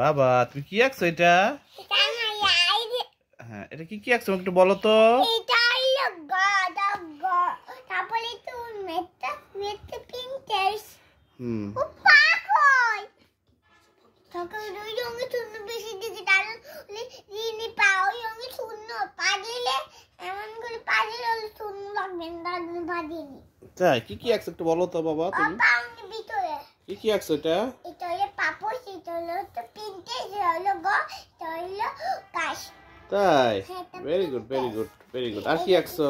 বাবা তুমি কি আঁকছো এটা? হ্যাঁ এটা কি আঁকছো একটু বলো তো। তাই কি আঁকছো একটু বলো তো বাবা তুমি। কি আঁকছো এটা? তাই very good very good very good. আর কি আঁকছো?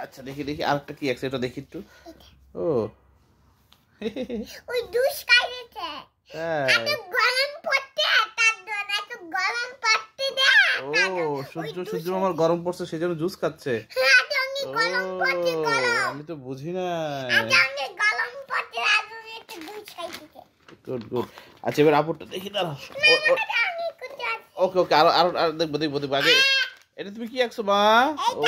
আচ্ছা দেখি দেখি আরেকটা কি আঁকছো এটা দেখি একটু। ও ওই দুষ খাইছে এত গরম পড়তে তার জন্য এত গরম পড়তে দে। ও সূর্য আমার গরম পড়ছে সেজন্য জুস খাচ্ছে। গরম পড়তে গরম আমি তো বুঝি না। গরম পড়তে আমি একটু দুষ খাইছে। Good good. আচ্ছা এবার আপুরটা দেখি দাঁড়াও। ওকে ওকে আর আর আর দেখবো দেখবো দেখবো আগে এটা তুমি কি আঁকছো মা? ও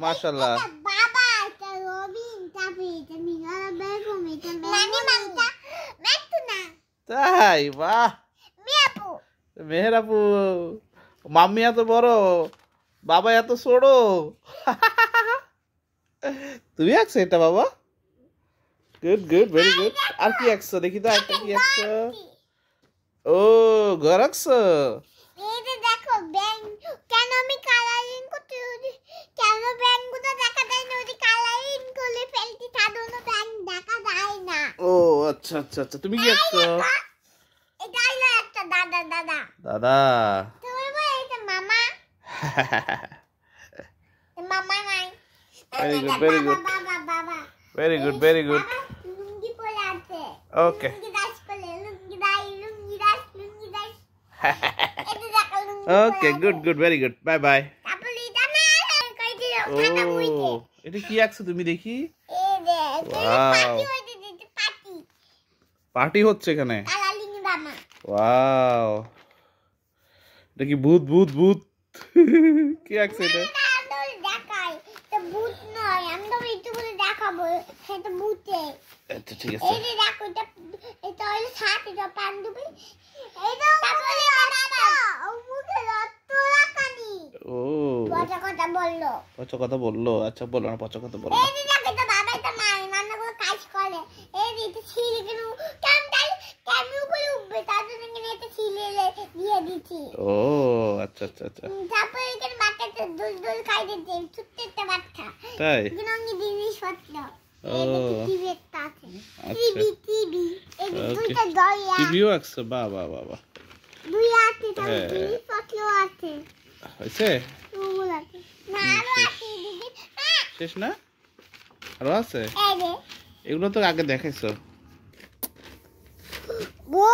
মাশাআল্লাহ। বাবা এটা রবিন তাপি এটা মিনারা বেগম এটা নানি মামতা মেতুনা। তাই বাহ মেপু মেহের আপু মাম্মি এত বড় বাবা এত ছোট। তুমি আঁকছো এটা বাবা? Good good very good. আর কি আঁকছো দেখি তো একটা কি আঁকছো? ও ঘর আঁকছো? এই যে দেখো ব্যাং কেন আমি কালারিং করতে কেন ব্যাংগুলো দেখা যায় না ওই কালারিং করে ফেলতে সাধারণ ব্যাং দেখা যায় না। ও আচ্ছা আচ্ছা আচ্ছা তুমি কি আঁকছো? এটা হলো একটা দাদা দাদা দাদা। তুমি বলে এটা মামা। মামা নাই। ভেরি গুড ভেরি গুড বাবা বাবা ভেরি গুড ভেরি গুড। লুঙ্গি পরে আছে। ওকে লুঙ্গি দাস পরে লুঙ্গি দাস এটা দেখো লুঙ্গি। Okay good good very good bye bye. তারপরে এটা না কই দিও খাতা ও বইতে। এটা কি আঁকছো তুমি দেখি। এই যে ওয়াও পার্টি হইছে দিতে পার্টি পার্টি হচ্ছে এখানে। কালারিং মামা। ওয়াও এটা কি ভূত ভূত ভূত। কি আঁকছো এটা? দেখাই এটা ভূত নয় আমি তো একটু করে দেখাবো এটা ভূতে। আচ্ছা ঠিক আছে। এই যে দেখো এটা হলো ছাত এটা পান্ডুবি এটা তারপরে এটা ও মুখে রক্ত লাগানি। ও পচা কথা বললো। পচা কথা বললো। আচ্ছা বলো না পচা কথা বলো। এই যে দেখো এটা বাবা এটা মা রান্না করে কাজ করে। এই যে এটা ছিঁড়ে কেন কেমন উপরে উঠবে তার জন্য কিনে এটা ছিঁড়ে দিয়ে দিচ্ছি। ও আচ্ছা আচ্ছা আচ্ছা। তারপরে এখানে বাচ্চাটা দুল খাই দিতে ছোট্ট একটা বাচ্চা। তাই এখানে অনেক জিনিসপত্র। ও টিভি একটা আছে। আচ্ছা টিভি এই যে ওকে দুইটা দয়া টিভিও আঁকছো বাহ বাহ বাহ বাহ। দুই আছে তার হ্যাঁ। জিনিসপত্র আছে। হয়েছে ওগুলো আছে না আরো আছে দিদি। শেষ না আরো আছে? এই যে এগুলো তো আগে দেখাইছো। ও